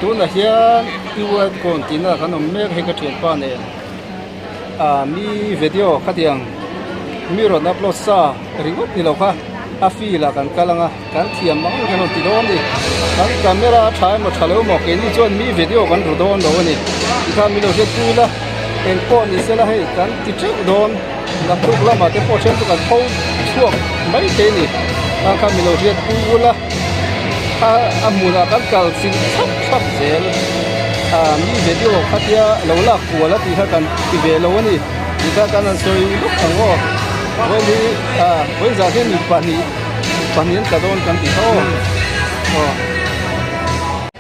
tu na hian iwa kon tina kan om mek he ka thian pa ne mi video khatiang mi ro na upload sa ringot ni lo kha a fi la kan kalanga kan thiam mang kan ti don ni kan camera thai mo thalo mo ke ni chon mi video kan ro don lo ni ka mi lo he tu la en ko ni se la he kan ti chu don na tu la ma te po chen tu kan po chuak mai te ni ka mi lo he tu la muna kan kal sin thap zel mi video khatia lo la kuala ti kha kan ti ve lo ni ti ka kan soi lu ango wani wai za ke ni pani ka don kan ti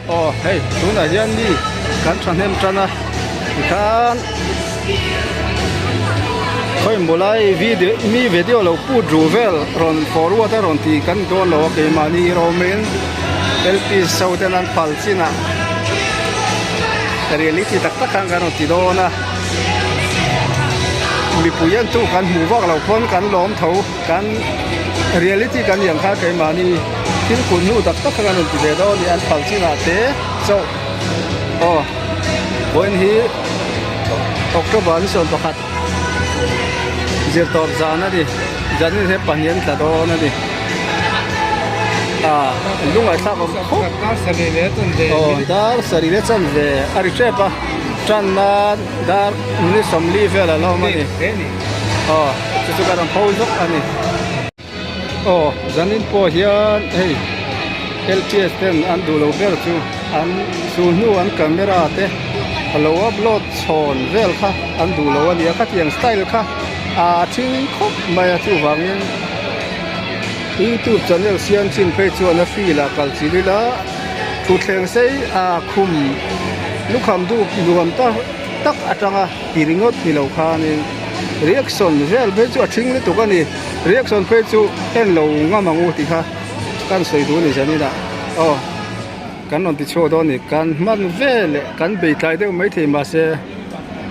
ho hey tu na yan ni kan than hem trana kan khoi mulai video lo pu druvel ron forward ron ti kan don lo ke mani romen LP Southern Palestina reality tak kan ti dona mi puyan tu kan mu wak lo pon kan lom tho kan reality kan yang kha kai mani tin kun nu tak kan ti de do ni an Palestina te so when he October ni son pakhat jer tor jana di jani he panian ta do na di lung ai thak khop dar sarire ton de dar sarire chan ve ari chepa chan na dar ni somli vela lo mani ni chu ka ram phol dok ani zanin po hian hey LPS ten an du lo ber chu an su nu an camera te alo upload chon vel kha an du lo ani kha tiang style kha thing khop mai chu wangin YouTube channel sian chin phe chu na fi la kal chi la thu thleng sei khum lu kham du nuam ta tak atanga piringot ni lo kha ni reaction vel phe chu thing ni to ka ni reaction phe chu en lo nga mangu ti kha kan soi du ni jani da kan non ti cho do ni kan man vel kan be tai de mai the ma se